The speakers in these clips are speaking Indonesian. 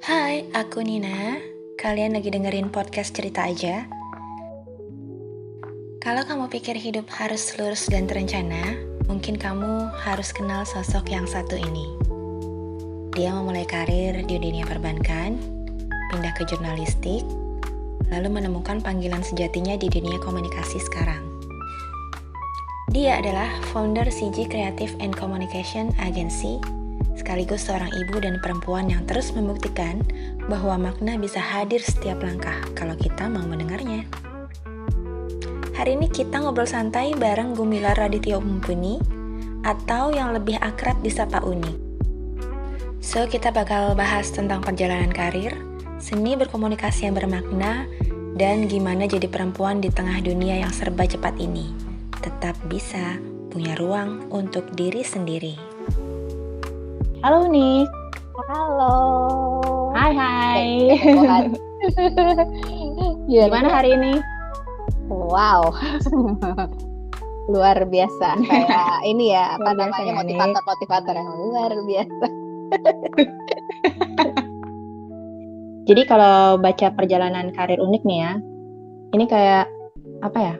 Hai, aku Nina. Kalian lagi dengerin podcast cerita aja. Kalau kamu pikir hidup harus lurus dan terencana, mungkin kamu harus kenal sosok yang satu ini. Dia memulai karir di dunia perbankan, pindah ke jurnalistik, lalu menemukan panggilan sejatinya di dunia komunikasi sekarang. Dia adalah founder CG Creative and Communication Agency, sekaligus seorang ibu dan perempuan yang terus membuktikan bahwa makna bisa hadir setiap langkah kalau kita mau mendengarnya. Hari ini kita ngobrol santai bareng Gumilar Raditya Mumpuni, atau yang lebih akrab disapa Uni. So, kita bakal bahas tentang perjalanan karir, seni berkomunikasi yang bermakna, dan gimana jadi perempuan di tengah dunia yang serba cepat ini. Tetap bisa punya ruang untuk diri sendiri. Halo Nik. Halo. Hai. Gimana hari ini? Wow. Luar biasa. Kayak ini ya, apa namanya, motivator yang luar biasa. Jadi kalau baca perjalanan karir Unik nih ya, ini kayak apa ya?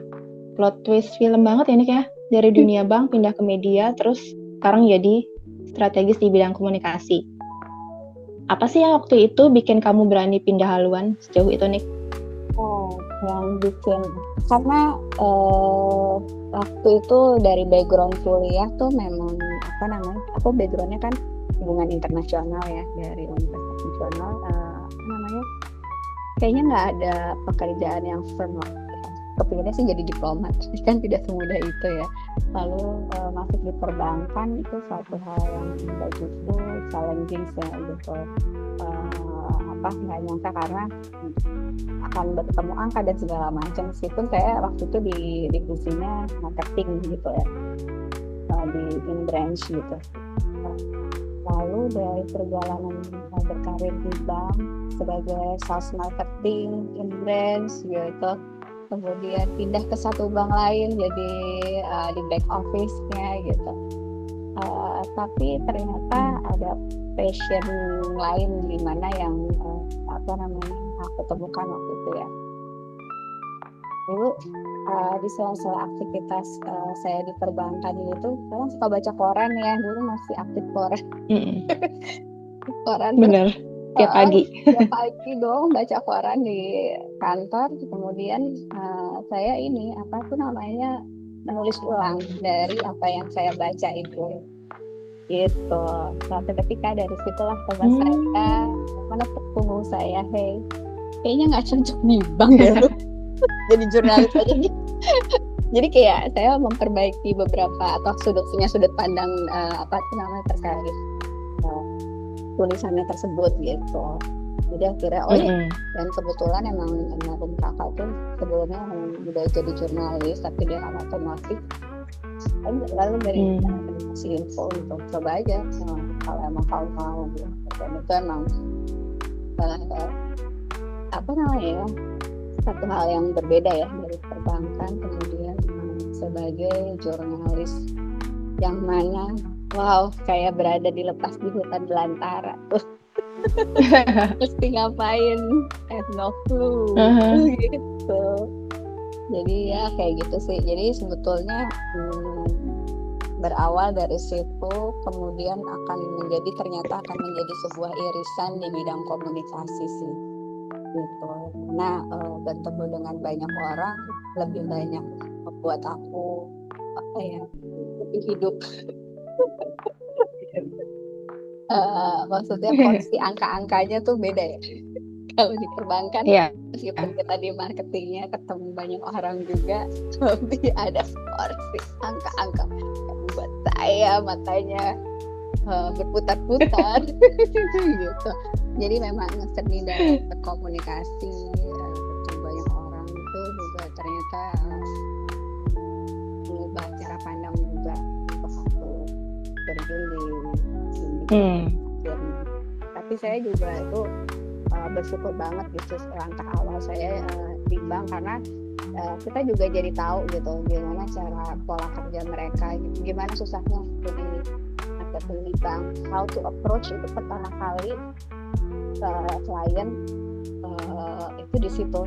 Plot twist film banget ya Nik ya. Dari dunia bank pindah ke media, terus sekarang jadi strategis di bidang komunikasi. Apa sih yang waktu itu bikin kamu berani pindah haluan sejauh itu, Nik? Yang bikin, karena waktu itu dari background kuliah tuh memang apa namanya, aku backgroundnya kan hubungan internasional ya, dari universitas nasional. Kayaknya nggak ada pekerjaan yang firm. Kepinginnya sih jadi diplomat, kan tidak semudah itu ya. Lalu masuk di perbankan itu suatu hal yang nggak justru challenging ya gitu. Nggak nyangka karena akan bertemu angka dan segala macam. Meskipun saya waktu itu di divisinya marketing gitu ya, di in branch gitu. Lalu dari perjalanan berkarir di bank sebagai sales marketing in branch gitu, kemudian pindah ke satu bank lain jadi di back office-nya gitu. Tapi ternyata ada passion lain di mana yang aku temukan waktu itu ya. Dulu di sela-sela aktivitas saya di perbankan itu, saya suka baca koran ya. Dulu masih aktif koran. Koran. Bener. Tiap pagi. Tiap pagi dong baca koran di kantor. Kemudian saya menulis ulang dari apa yang saya baca itu. Gitu. Suatu ketika dari situlah teman saya, mana ketemu saya, hey, kayaknya nggak cocok nih bang ya lu jadi jurnalis aja gitu. Jadi kayak saya memperbaiki beberapa atau sudut pandang terkait tulisannya tersebut gitu. Jadi akhirnya dan kebetulan emang almarhum kakak tuh sebelumnya udah jadi jurnalis tapi dia amat otomotif. Lalu dari si info untuk coba aja kalau emang kau mau gitu. Dan itu emang satu hal yang berbeda ya dari perbankan, kemudian sebagai jurnalis yang mana kayak berada dilepas di hutan belantara tuh. Mesti ngapain, no clue gitu. Jadi ya kayak gitu sih. Jadi sebetulnya berawal dari situ, kemudian ternyata akan menjadi sebuah irisan di bidang komunikasi sih gitu. Nah, bertemu dengan banyak orang lebih banyak membuat aku lebih hidup. Maksudnya porsi angka-angkanya tuh beda ya. Kalau di perbankan, meskipun kita di marketingnya ketemu banyak orang juga, tapi ada porsi angka-angka yang membuat saya matanya berputar-putar gitu. Jadi memang seni dalam berkomunikasi dengan banyak orang itu juga ternyata mengubah cara pandang juga untuk aku terjun di tapi saya juga itu bersyukur banget gitu langkah awal saya di bank, karena kita juga jadi tahu gitu gimana cara pola kerja mereka, gimana susahnya di marketing di bank, how to approach itu pertama kali klien itu di situ.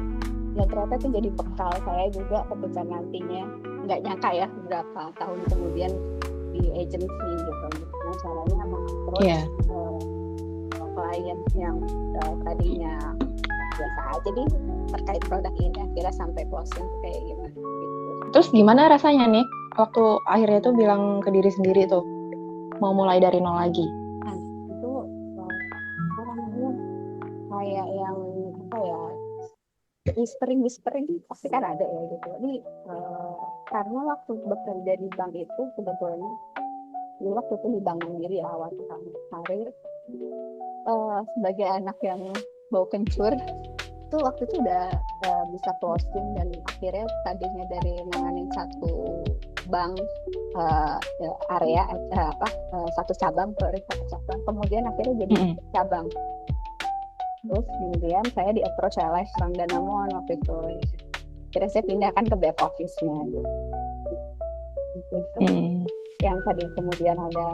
Dan ternyata itu jadi bekal saya juga ketika nantinya, nggak nyangka ya berapa tahun kemudian di agency gitu. Nah caranya mengapproach klien yang tadinya biasa aja nih terkait produk ini, akhirnya sampai closing kayak gimana gitu. Terus gimana rasanya nih waktu akhirnya tuh bilang ke diri sendiri tuh mau mulai dari nol lagi? Nah itu orangnya kayak yang apa ya, whispering pasti kan ada ya gitu. Ini karena waktu bekerja di bank itu sebetulnya waktu itu di Bank Mandiri ya, awal karir sebagai anak yang bau kencur itu waktu itu udah bisa closing, dan akhirnya tadinya dari nanganin satu bank area satu cabang, kemudian akhirnya jadi cabang. Terus kemudian saya di-approach oleh Bank Danamon waktu itu. Akhirnya saya pindahkan ke back office-nya gitu. Yang tadi kemudian ada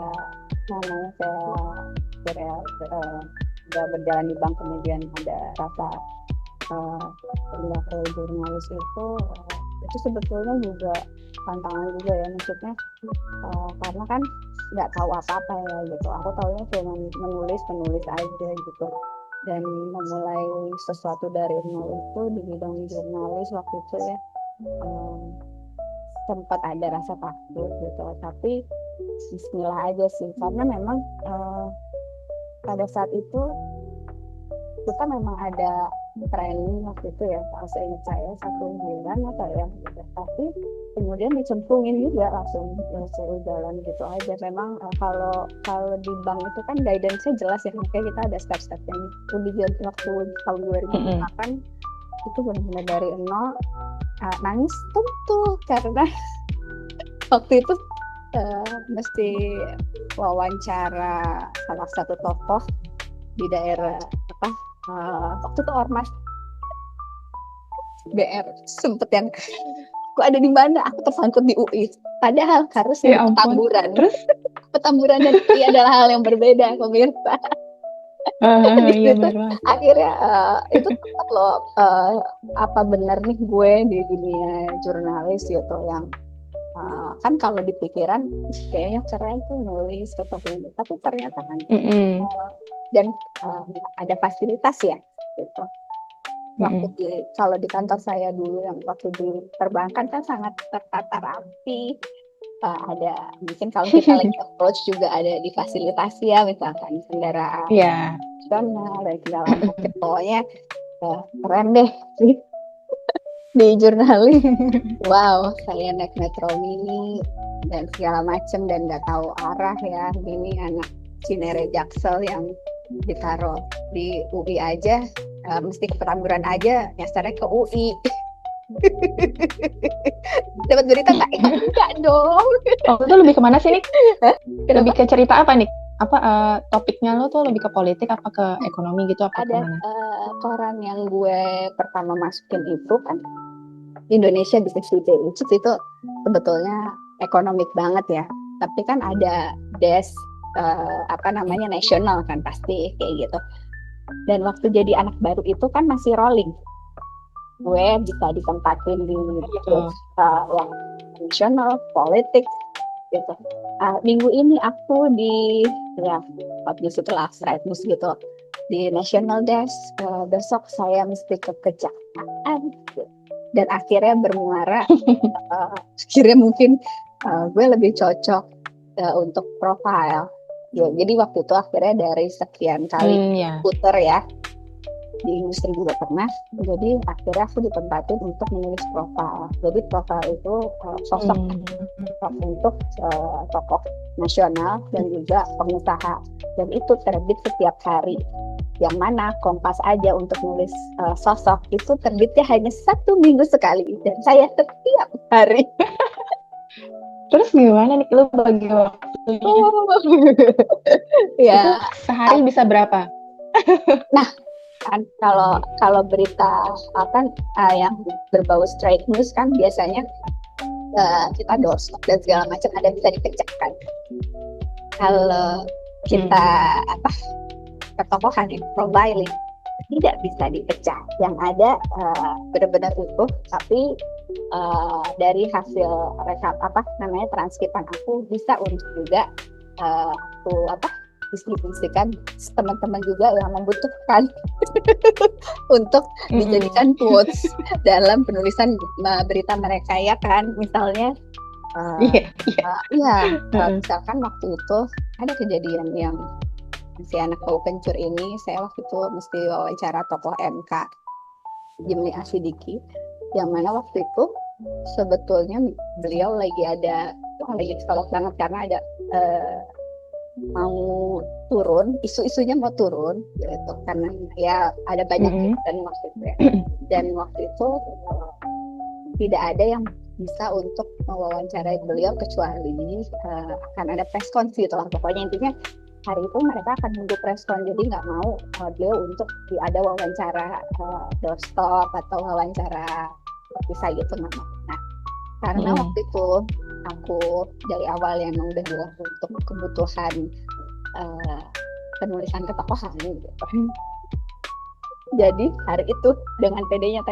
namanya saya udah berjalan di bank, kemudian ada rasa pindah ke jurnalis itu sebetulnya juga tantangan juga ya, maksudnya karena kan nggak tahu apa-apa ya gitu. Aku tahunya cuma menulis aja gitu, dan memulai sesuatu dari nol itu di bidang jurnalis waktu itu ya sempat ada rasa takut gitu, tapi bismillah aja sih, karena memang pada saat itu kita memang ada training waktu itu ya, kalau saya ingat saya 1 bulan atau ya gitu. Tapi kemudian dicemplungin juga langsung jalan gitu aja. Memang kalau di bank itu kan guidance-nya jelas ya, makanya kita ada step-stepnya. Lebih waktu tahun 2008 itu benar-benar dari nol, nangis tentu karena waktu itu mesti wawancara salah satu tokoh di daerah waktu itu Ormas BR, sempet yang aku ada di mana, aku tersangkut di UI, padahal harusnya Petamburan. Terus Petamburan dan UI adalah hal yang berbeda, pemirsa. Iya benar. Akhirnya itu tempat loh, apa benar nih gue di dunia jurnalis gitu, yang kan kalau di pikiran kayaknya keren tuh nulis foto-foto, tapi ternyata kan dan ada fasilitas ya gitu. Waktu kalau di kantor saya dulu yang waktu di perbankan kan sangat tertata rapi, ada mungkin kalau kita lagi approach juga ada difasilitasi ya, misalkan kendaraan nasional dan segala macam. Pokoknya keren deh di jurnalis. Wow, saya naik metro mini dan segala macam dan nggak tahu arah ya, ini anak Cinere Jaksel yang ditaruh di UI aja, mesti ke Petamburan aja, nyasarnya ke UI. Dapat berita nggak? Enggak dong. Oh, itu lebih kemana sih nih? Lebih ke cerita apa nih? Apa topiknya lo tuh lebih ke politik apa ke ekonomi gitu, apa ada kemana? Koran yang gue pertama masukin itu kan Indonesia Business Week, itu sebetulnya ekonomik banget ya, tapi kan ada desk nasional kan pasti kayak gitu. Dan waktu jadi anak baru itu kan masih rolling, gue bisa ditempatin di yang nasional politik gitu. Minggu ini aku di setelah straight news gitu di national desk, besok saya mesti ke kejaksaan gitu. Dan akhirnya bermuara akhirnya mungkin gue lebih cocok untuk profile ya. Jadi waktu itu akhirnya dari sekian kali puter ya di industri juga pernah, jadi akhirnya aku ditempatin untuk menulis profile. Jadi profile itu sosok untuk tokoh nasional dan juga pengusaha, dan itu terbit setiap hari. Yang mana Kompas aja untuk nulis sosok itu terbitnya hanya 1 minggu sekali, dan saya setiap hari. Terus gimana nih lo bagi waktunya? Ya, itu sehari bisa berapa? Nah, kan kalau berita yang berbau straight news kan biasanya kita doorstop dan segala macam ada bisa dikerjakan. Kalau kita ketokohan ya, profiling tidak bisa dipecah. Yang ada benar-benar utuh, tapi dari hasil transkripan aku bisa untuk juga aku distribusikan teman-teman juga yang membutuhkan untuk dijadikan quotes dalam penulisan berita mereka, ya kan. Misalnya misalkan waktu itu ada kejadian yang si anak bau kencur ini, saya waktu itu mesti wawancara tokoh MK Jimli Asidiki, yang mana waktu itu sebetulnya beliau lagi sekolok banget karena ada mau turun, isunya mau turun gitu, karena ya ada banyak dan waktu itu ya. Dan waktu itu tidak ada yang bisa untuk mewawancarai beliau kecuali akan ada preskon gitu lah. Pokoknya intinya hari itu mereka akan nunggu preskon, jadi nggak mau beliau untuk ada wawancara doorstop atau wawancara terpisah gitu, nggak mau. Nah, karena waktu itu aku dari awal yang udah bilang untuk kebutuhan penulisan ketokohan gitu. Jadi hari itu dengan PD-nya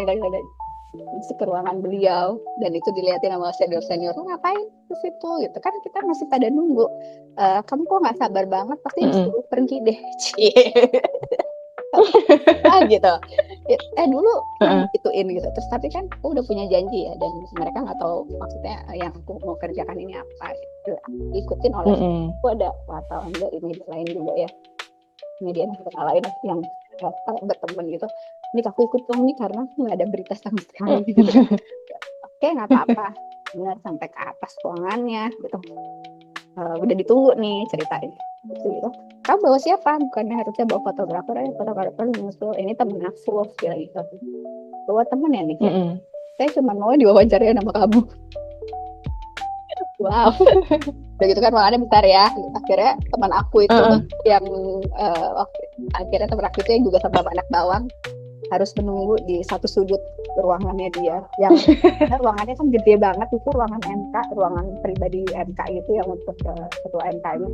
masuk ke ruangan beliau, dan itu dilihatin sama senior, lu ngapain ke situ gitu kan, kita masih pada nunggu, kamu kok nggak sabar banget, pasti disuruh pergi deh. Gitu. Dulu gituin gitu. Terus tapi kan aku udah punya janji ya, dan mereka nggak tahu maksudnya yang aku mau kerjakan ini apa gitu. Ikutin oleh aku ada wartawan dari media lain juga ya, media lain yang berteman gitu. Ini aku ikut dong nih karena nggak ada berita sama sekali gitu. Oke, nggak apa-apa. Benar, sampai ke atas ruangannya gitu. Udah ditunggu nih ceritanya. Gitu. Kamu bawa siapa? Bukannya harusnya bawa fotografer ya? Fotografer musuh. Ini temen aku gitu. Bawa temen ya nih. Saya cuma mau diwawancarai nama kamu. Wow. Udah gitu kan ruangannya besar ya. Akhirnya teman aku itu yang akhirnya teman aku itu yang juga sama anak bawang harus menunggu di satu sudut ruangannya dia. Yang ruangannya kan gede banget, itu ruangan MK, ruangan pribadi MK itu yang untuk ketua MK-nya.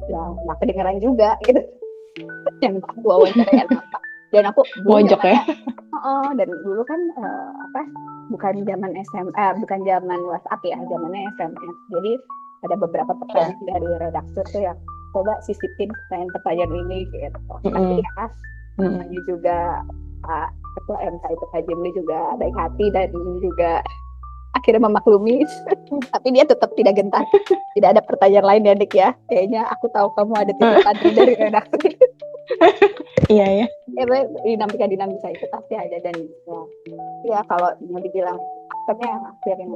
Ya nggak kedengeran juga gitu. Yang aku wawancara apa. Dan aku mojok ya. Dan dulu kan bukan zaman bukan zaman WhatsApp ya, zamannya SMS. Jadi ada beberapa pertanyaan dari redaktur tuh yang coba sisipin pertanyaan ini gitu. Tapi ya namanya juga Pak Ketua MK itu Pak Jimli juga baik hati dan juga akhirnya memaklumi. Tapi dia tetap tidak gentar. Tidak ada pertanyaan lain ya, Dik ya. Kayaknya aku tahu kamu ada titipan dari redaktur. Iya ya. Ya, dinamika itu pasti ada, dan ya kalau mau dibilang akhirnya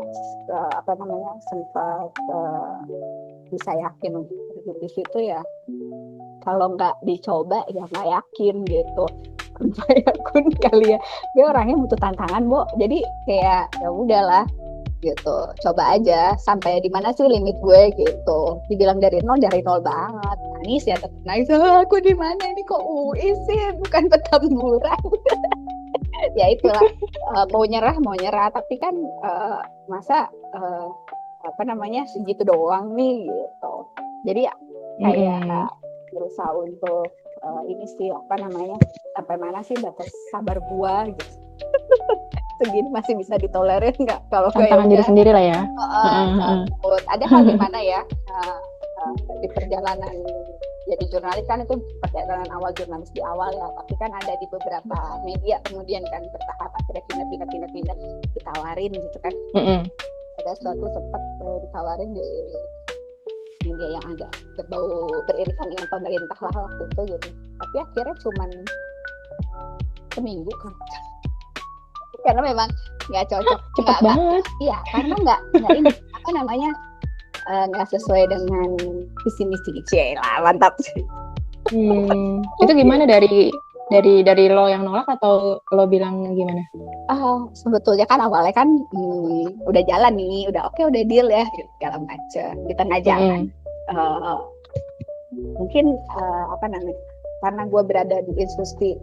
sempat bisa yakin untuk di situ ya. Kalau nggak dicoba ya nggak yakin gitu. Sampai akun kali ya, dia orangnya butuh tantangan, Bo. Jadi kayak ya udahlah gitu, coba aja sampai di mana sih limit gue gitu. Dibilang dari nol banget, nangis ya, tetap nangis. Aku di mana ini, kok UI sih bukan Petamburan. Ya itulah, mau nyerah tapi kan masa segitu doang nih gitu. Jadi kayak berusaha untuk ini sih sampai mana sih batas sabar gua gitu. Segini masih bisa ditolerir nggak kalau tantangan diri sendiri lah ya. Ada hal di mana ya di perjalanan jadi jurnalis kan, itu perjalanan awal jurnalis di awal ya, tapi kan ada di beberapa media kemudian kan bertahap akhirnya pindah ditawarin gitu kan. Ada suatu sempat ditawarin di media yang agak berbau beririsan dengan pemerintah lah waktu itu gitu, tapi akhirnya cuman seminggu kan, karena memang nggak cocok. Cepet banget. Iya, karena nggak ini nggak sesuai dengan visi misi. Cila, mantap. Itu gimana, dari lo yang nolak atau lo bilang gimana? Sebetulnya kan awalnya kan udah jalan nih, udah oke, udah deal ya segala macam. Di tengah jalan mungkin karena gue berada di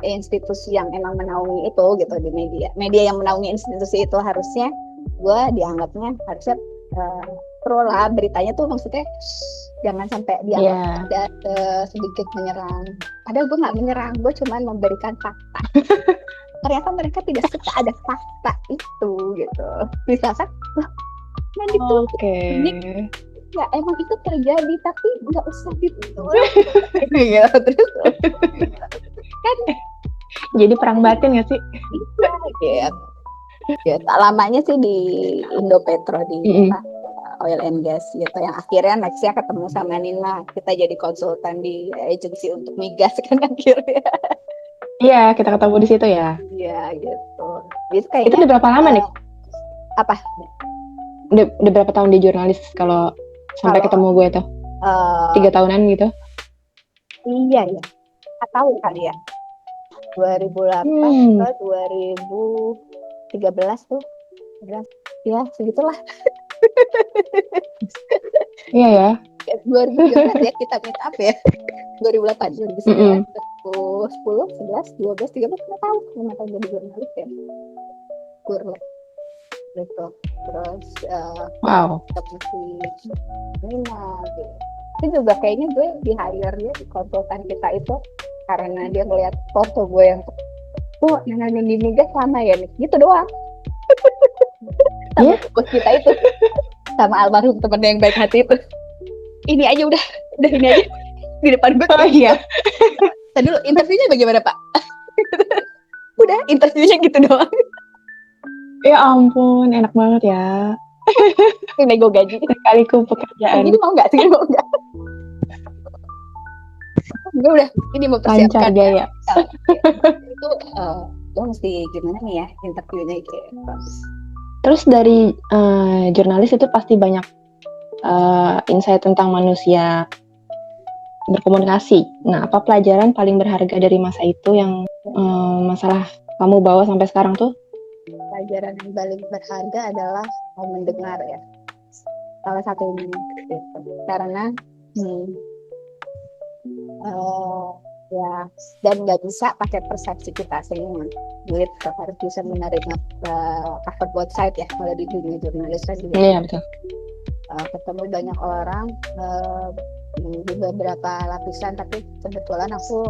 institusi yang emang menaungi itu gitu, di media yang menaungi institusi itu, harusnya gue dianggapnya harusnya pro lah beritanya tuh, maksudnya jangan sampai Iya. dianggap ada sedikit menyerang. Padahal gue nggak menyerang, gue cuma memberikan fakta. Ternyata mereka tidak suka ada fakta itu gitu. Misalkan, "Loh, yang itu Oke. unik, ya emang itu terjadi tapi nggak usah ditulis." Ya, terus kan Jadi perang batin nggak sih? ya, ya tak lamanya sih di Indopetro di Mm-mm. oil and gas gitu, yang akhirnya nextnya ketemu sama Nina, kita jadi konsultan di agensi untuk migas kan akhirnya. Iya, kita ketemu di situ ya. Iya gitu. Jadi Itu kayaknya udah berapa lama nih? apa? Udah berapa tahun di jurnalis kalau sampai Kalau ketemu gue tuh? 3 tahunan gitu. iya ya, 4 tahun kali ya. 2008 ke 2013 tuh. Ya, segitulah. Iya ya. 2013 ya kita meet up ya. 2008, 2009, 2010, 11, 12, 13, 5 tahun. 5 tahun jadi jurnalis ya. Kurang gitu. Terus Wow. ketemu si Nina gitu. Itu juga kayaknya gue di hire dia di konsultan kita itu karena dia ngeliat foto gue yang Nana di migas sama ya nih, gitu doang. Sama bos kita itu, sama almarhum temennya yang baik hati itu. Ini aja udah ini aja di depan gue. Oh iya. Tadi dulu interviewnya bagaimana Pak? Udah interviewnya gitu doang. Ya ampun, enak banget ya. Nego gaji. Sekaliku pekerjaan. Jadi mau nggak sih, mau nggak? Gue udah ini mau Lancar persiapkan gaya. itu lo mesti gimana nih ya interviewnya gitu. Terus dari jurnalis itu pasti banyak insight tentang manusia berkomunikasi. Nah, apa pelajaran paling berharga dari masa itu yang masalah kamu bawa sampai sekarang tuh? Pelajaran yang paling berharga adalah mau mendengar ya. Salah satunya gitu. Karena ya, dan nggak bisa pakai persepsi kita semua. Gitu, harus bisa menerima cover both side ya, kalau di dunia jurnalis kan juga. Iya betul. Ketemu banyak orang di beberapa lapisan, tapi kebetulan aku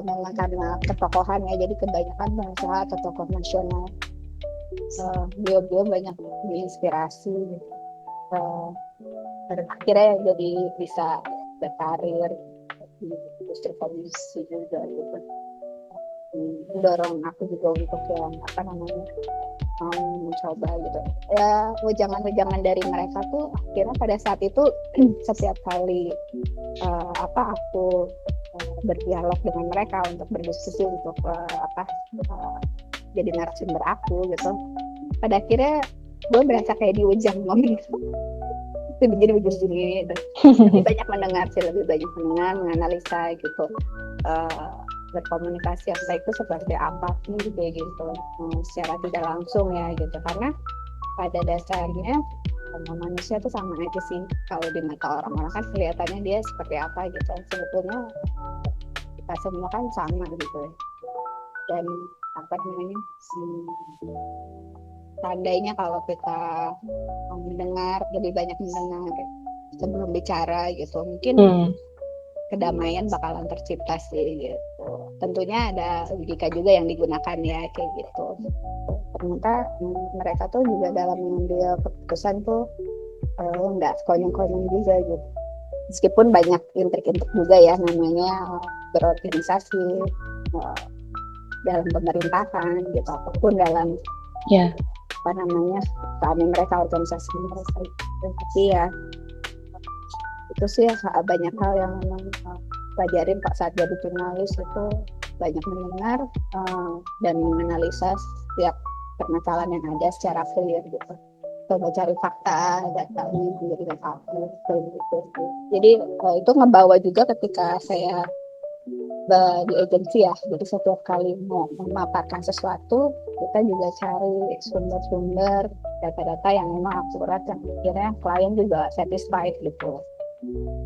memang karena ketokohan ya, jadi kebanyakan pengusaha atau tokoh nasional. Beliau banyak diinspirasi dan akhirnya jadi bisa berkarir di industri komunikasi juga gitu. Mendorong aku juga untuk yang mau mencoba gitu ya. Wejangan dari mereka tuh akhirnya pada saat itu setiap kali aku berdialog dengan mereka untuk berdiskusi untuk jadi narasumber aku gitu, pada akhirnya gue berasa kayak diujang ngomong gitu. Jadi begini gitu. Lebih banyak mendengar, menganalisa gitu, berkomunikasi yang baik itu seperti apa sih kayak gitu, secara tidak langsung ya gitu. Karena pada dasarnya manusia itu sama aja sih, kalau di mata orang-orang kan kelihatannya dia seperti apa gitu, sebetulnya kita semua kan sama gitu. Dan tandanya kalau kita mendengar, lebih banyak mendengar sebelum bicara gitu, mungkin kedamaian bakalan tercipta sih gitu. Tentunya ada logika juga yang digunakan ya kayak gitu. Ternyata mereka tuh juga dalam mengambil keputusan tuh nggak sekonyong-konyong juga gitu. Meskipun banyak intrik-intrik juga ya, namanya berorganisasi dalam pemerintahan gitu, apapun dalam kami mereka, organisasi mereka. Tapi ya itu sih banyak hal yang memang pelajarin Pak saat jadi jurnalis itu, banyak mendengar dan menganalisa setiap permasalahan yang ada secara clear gitu. Coba cari fakta, datanya menjadi apa gitu. Jadi itu ngebawa juga ketika saya di agensi ya. Jadi setiap kali mau memaparkan sesuatu, kita juga cari sumber-sumber data-data yang memang akurat, yang akhirnya klien juga satisfied gitu.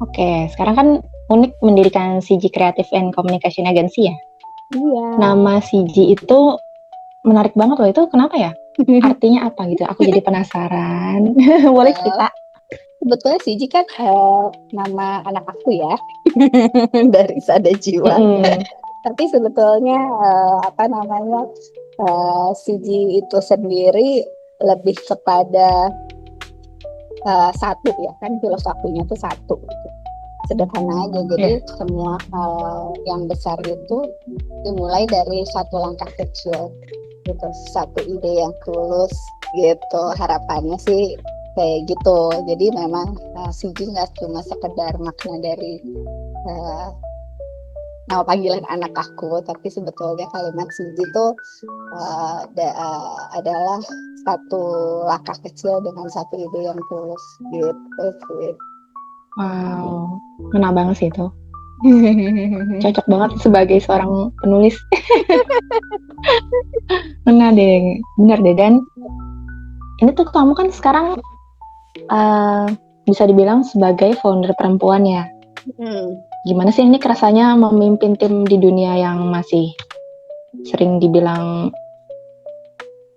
Oke, sekarang kan Unik mendirikan CG Creative and Communication Agency ya? Iya. Nama CG itu menarik banget loh, itu kenapa ya? Artinya apa gitu? Aku jadi penasaran. Boleh cerita? Sebetulnya Siji kan nama anak aku ya dari Sada Jiwa. Mm-mm. Tapi sebetulnya apa namanya Siji itu sendiri lebih kepada satu ya kan, filosofinya tuh satu gitu. Sederhana aja, jadi Ya. semua hal yang besar itu dimulai dari satu langkah kecil gitu, satu ide yang tulus gitu. Harapannya sih kayak gitu. Jadi memang Siji nggak cuma sekedar makna dari uh, nama panggilan anak aku, tapi sebetulnya kalimat Siji itu adalah satu langkah kecil dengan satu ide yang tulus gitu sih. Wow, ngena banget sih itu. Cocok banget sebagai seorang penulis. Ngena deh, bener deh. Dan ini tuh kamu kan sekarang eh, bisa dibilang sebagai founder perempuan ya. Hmm. Gimana sih ini rasanya memimpin tim di dunia yang masih sering dibilang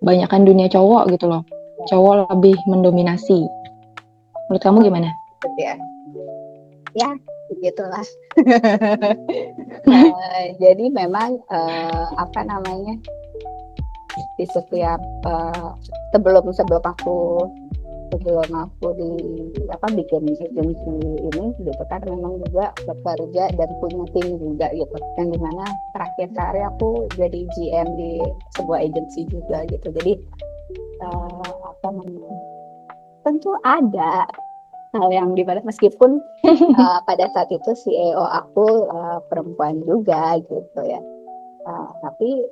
banyakan dunia cowok gitu loh. Cowok lebih mendominasi. Menurut kamu gimana? Gitu ya begitulah. Jadi memang apa namanya di setiap sebelum aku di apa bikin agensi ini gitu kan, memang juga bekerja dan punya tim juga gitu, yang dimana terakhir kali aku jadi GM di sebuah agensi juga gitu. Jadi apa namanya, tentu ada hal yang dimana meskipun pada saat itu CEO aku perempuan juga gitu ya, tapi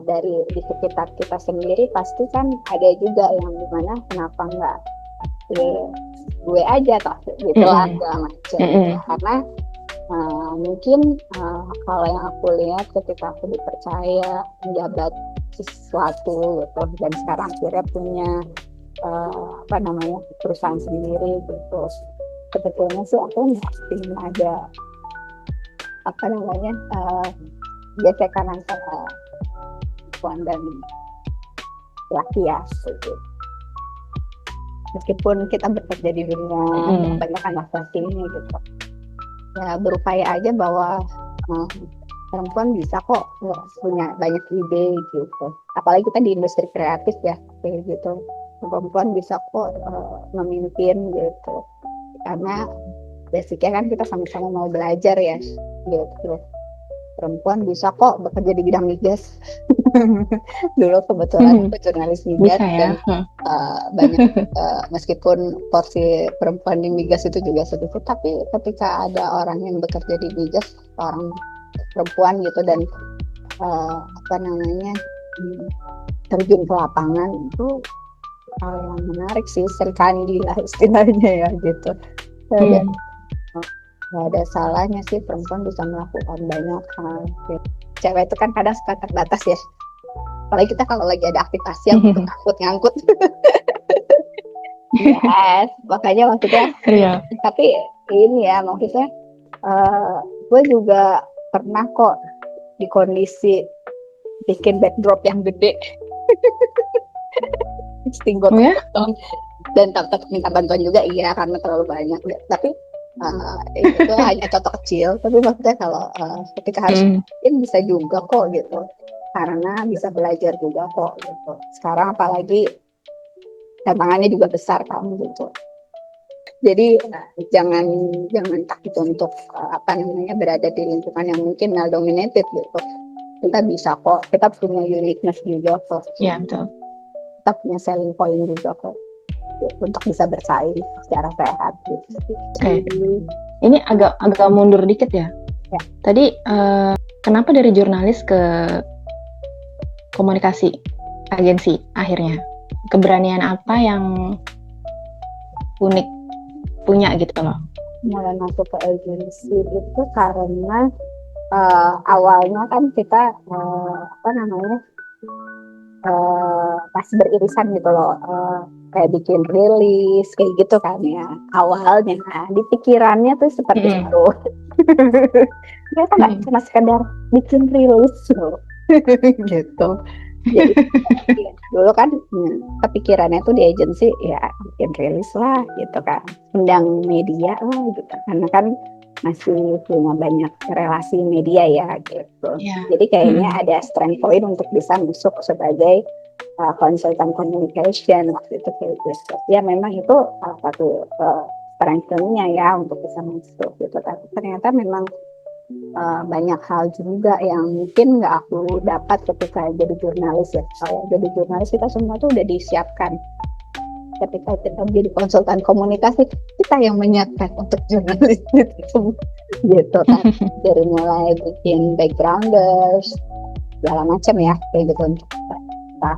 dari di sekitar kita sendiri pasti kan ada juga yang dimana kenapa nggak gue aja toh gitulah segala macam gitu. Karena mungkin kalau yang aku lihat ketika aku dipercaya menjabat sesuatu gitu, dan sekarang akhirnya punya apa namanya perusahaan sendiri gitu, sebetulnya sih aku nggak ingin ada apa namanya gesekan antara perempuan dan laki ya gitu. Meskipun kita bekerja di dunia banyak laki-laki ini gitu, ya berupaya aja bahwa perempuan bisa kok punya banyak ide gitu. Apalagi kita di industri kreatif ya kayak gitu, perempuan bisa kok memimpin gitu, karena basicnya kan kita sama-sama mau belajar ya gitu. Perempuan bisa kok bekerja di bidang migas. Dulu kebetulan aku jurnalis migas ya? Dan banyak meskipun porsi perempuan di migas itu juga sedikit, tapi ketika ada orang yang bekerja di migas, orang perempuan gitu, dan apa namanya terjun ke lapangan, itu hal yang menarik sih, serkandi lah istilahnya ya gitu. Dan nggak ada salahnya sih perempuan bisa melakukan banyak hal. Cewek itu kan kadang suka terbatas ya, apalagi kita kalau lagi ada aktivasi yang ngangkut. Yes, makanya maksudnya tapi ini ya maksudnya gue juga pernah kok di kondisi bikin backdrop yang gede. Stinggot dan tetap minta bantuan juga iya karena terlalu banyak, tapi itu hanya contoh kecil. Tapi maksudnya kalau ketika harus bikin bisa juga kok gitu, karena bisa belajar juga kok gitu. Sekarang apalagi tantangannya juga besar kan gitu. Jadi jangan takut untuk apa namanya berada di lingkungan yang mungkin male dominated gitu. Kita bisa kok, kita punya uniqueness juga kok. Iya betul. Kita punya selling point juga kok untuk bisa bersaing secara sehat gitu. Ini agak mundur dikit ya. Tadi kenapa dari jurnalis ke komunikasi agensi akhirnya? Keberanian apa yang unik punya gitu loh? Mulai masuk ke agensi itu karena awalnya kan kita apa namanya pas beririsan gitu loh, kayak bikin rilis kayak gitu kan ya awalnya. Di pikirannya tuh seperti itu. Kita nggak cuma sekedar bikin rilis loh gitu, Jadi iya, dulu kan kepikirannya tuh di agensi ya bikin rilis lah gitu kan, undang media lah gitu, karena kan masih punya banyak relasi media ya gitu. Ya. Jadi kayaknya ada strength point untuk bisa masuk sebagai konsultan communication waktu itu kayak gitu. Ya memang itu salah satu strength-nya ya untuk bisa masuk gitu. Tapi ternyata memang banyak hal juga yang mungkin nggak aku dapat ketika jadi jurnalis ya. Kalau jadi jurnalis kita semua tuh udah disiapkan. Ketika kita menjadi konsultan komunikasi, kita yang menyiapkan untuk jurnalis itu gitu kan. Dari mulai bikin backgrounders, segala macam ya, kayak gitu untuk kita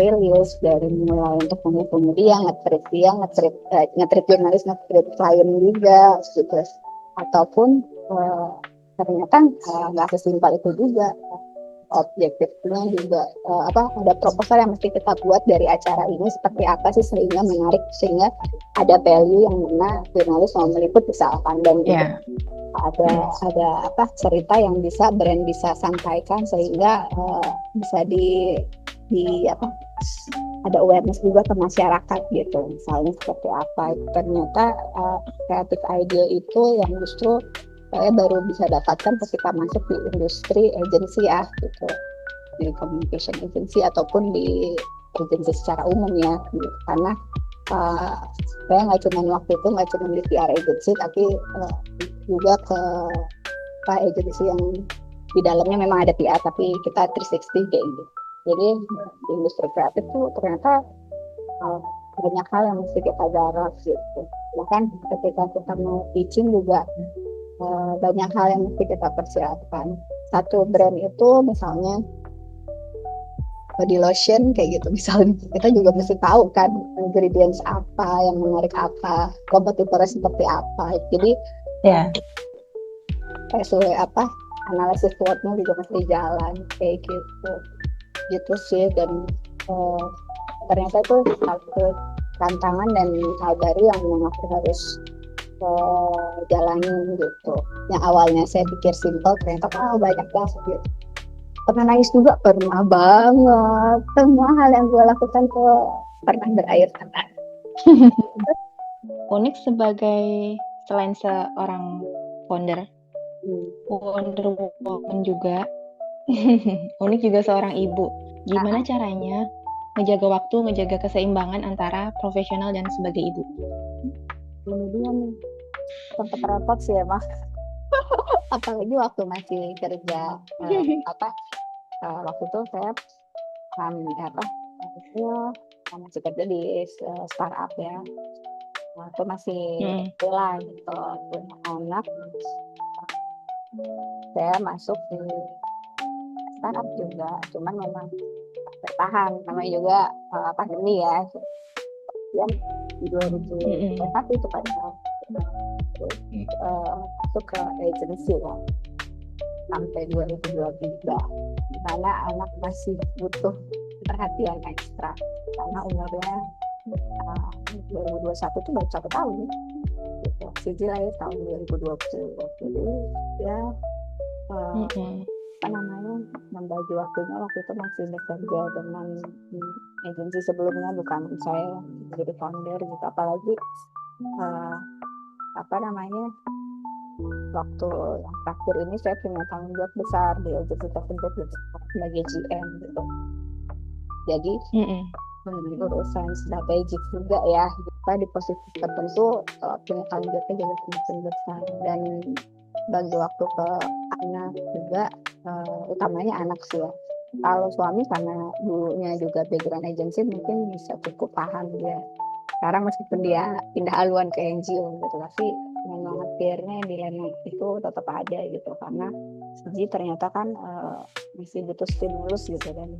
rilis, dari mulai untuk media, nge-treat jurnalis, nge-treat klien juga gitu. Ataupun ternyata nggak sesimpel itu juga, objektifnya juga ada proposal yang mesti kita buat dari acara ini seperti apa sih sehingga menarik, sehingga ada value yang mana jurnalis mau meliput misalkan, dan juga ada cerita yang bisa brand bisa sampaikan sehingga bisa di ada awareness juga ke masyarakat gitu, misalnya seperti apa. Ternyata kreatif idea itu yang justru saya baru bisa dapatkan ketika masuk di industri agensi ya gitu, di communication agency ataupun di agensi secara umum ya gitu. Karena saya nggak cuma waktu itu nggak cuma di PR agency, tapi juga ke agensi yang di dalamnya memang ada PR tapi kita 360 kayak gitu. Jadi di industri kreatif tuh ternyata banyak hal yang mesti kita garap gitu. Bahkan ketika kita mau pitching juga banyak hal yang mesti kita persiapkan. Satu brand itu misalnya body lotion kayak gitu misalnya, kita juga mesti tahu kan ingredients apa, yang menarik apa, kompetitornya seperti apa. Jadi sesuai analisis SWOT-nya juga mesti jalan kayak gitu sih. Dan ternyata itu satu tantangan dan hal baru yang aku harus jalanin gitu. Yang awalnya saya pikir simpel, ternyata banyak banget gitu. Pernah nangis juga, pernah banget. Semua hal yang gue lakukan tuh pernah berakhir kata. Unik sebagai selain seorang founder woman juga Unik juga seorang ibu. Gimana caranya ngejaga waktu, ngejaga keseimbangan antara profesional dan sebagai ibu? Ini dia nih, sempat repot sih emang. Apalagi waktu masih kerja waktu itu saya masih kerja di startup ya. Waktu masih pulang gitu, punya anak, saya masuk di startup juga, cuman memang bertahan, namanya juga pandemi ya. Kemudian di 2021 itu pada masuk ke agensi lah sampai 2023, di mana anak masih butuh perhatian ekstra karena umurnya 2021 itu baru 1 tahun gitu. Siji lahir tahun 2020, jadi ya membagi waktunya waktu itu masih bekerja dengan agensi sebelumnya, bukan saya jadi founder gitu. Apalagi waktu yang terakhir ini saya punya tanggung jawab besar di agensi tersebut gitu, sebagai GM gitu. Jadi urusan strategik juga ya, kita di posisi tertentu punya tanggung jawabnya juga semakin besar, dan bagi waktu ke anak juga, utamanya anak sih ya. Kalau suami karena dulunya juga background agency mungkin bisa cukup paham dia. Sekarang meskipun dia pindah haluan ke NGO gitu, tapi memang akhirnya dilema itu tetap ada gitu, karena Siji ternyata kan masih butuh stimulus gitu, dan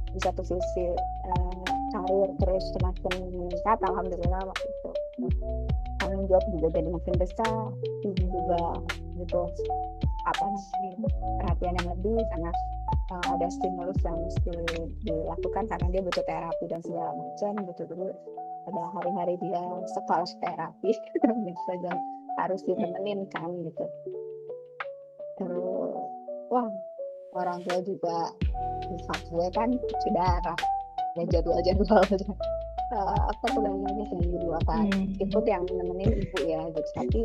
di satu sisi karir terus semakin meningkat, alhamdulillah waktu itu tanggung jawab juga jadi makin besar, juga gitu perhatian yang lebih, karena ada stimulus yang mesti dilakukan karena dia butuh terapi dan segala macam gitu. Dulu ada hari-hari dia sekolah terapi gitu, harus ditemenin kan gitu. Terus orang tua juga misal gue kan sudah ya jadwal apa tuh namanya sendiri apa itu yang nemenin ibu ya gitu, tapi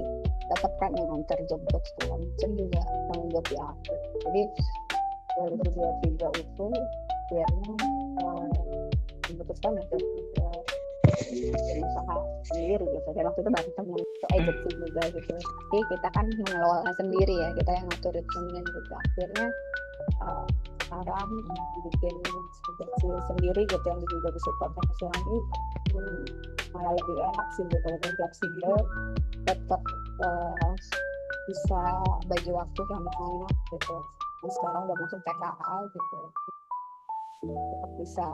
tetap kan yang antar jemput segala macam juga tanggung jawab di aku. Jadi 2023 itu akhirnya memutuskan untuk usaha sendiri gitu. Dan waktu itu baru temen itu agency juga gitu, tapi kita kan mengelola sendiri ya, kita yang ngatur rekeningnya gitu. Akhirnya sekarang bikin agency sendiri gitu yang juga bersupport profesional ini malah lebih enak sih gitu, lebih fleksibel, tetap bisa bagi waktu sama anak gitu. Dan sekarang udah masuk TKA gitu, tetap bisa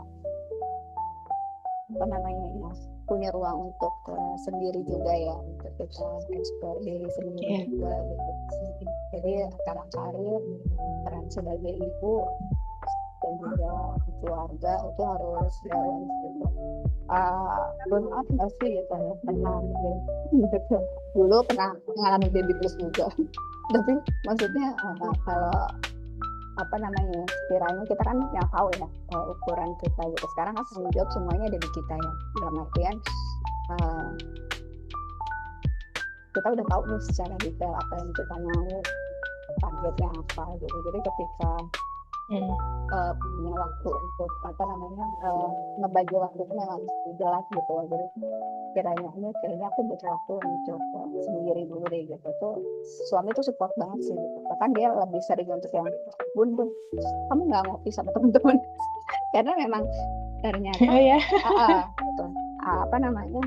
apa namanya ya, punya ruang untuk sendiri juga ya, untuk kita eksplor diri sendiri juga gitu. Jadi antara karir, peran sebagai ibu dan juga keluarga itu harus balance gitu. Burn out nggak sih gitu ya, pernah gitu. Dulu pernah mengalami baby blues juga. Tapi maksudnya kalau apa namanya, sekiranya kita kan yang tahu ya ukuran kita gitu. Sekarang kan tanggung jawab semuanya ada di kita ya, dalam artian kita udah tahu nih secara detail apa yang kita mau, targetnya apa gitu. Jadi ketika punya waktu untuk apa namanya ngebagi waktunya langsung jelas gitu. Jadi kayaknya aku butuh waktu untuk sendiri dulu deh gitu. Tuh suami tuh support banget sih gitu. Bahkan dia lebih sering untuk yang bun kamu nggak ngopi sama teman-teman karena memang ternyata gitu. Apa namanya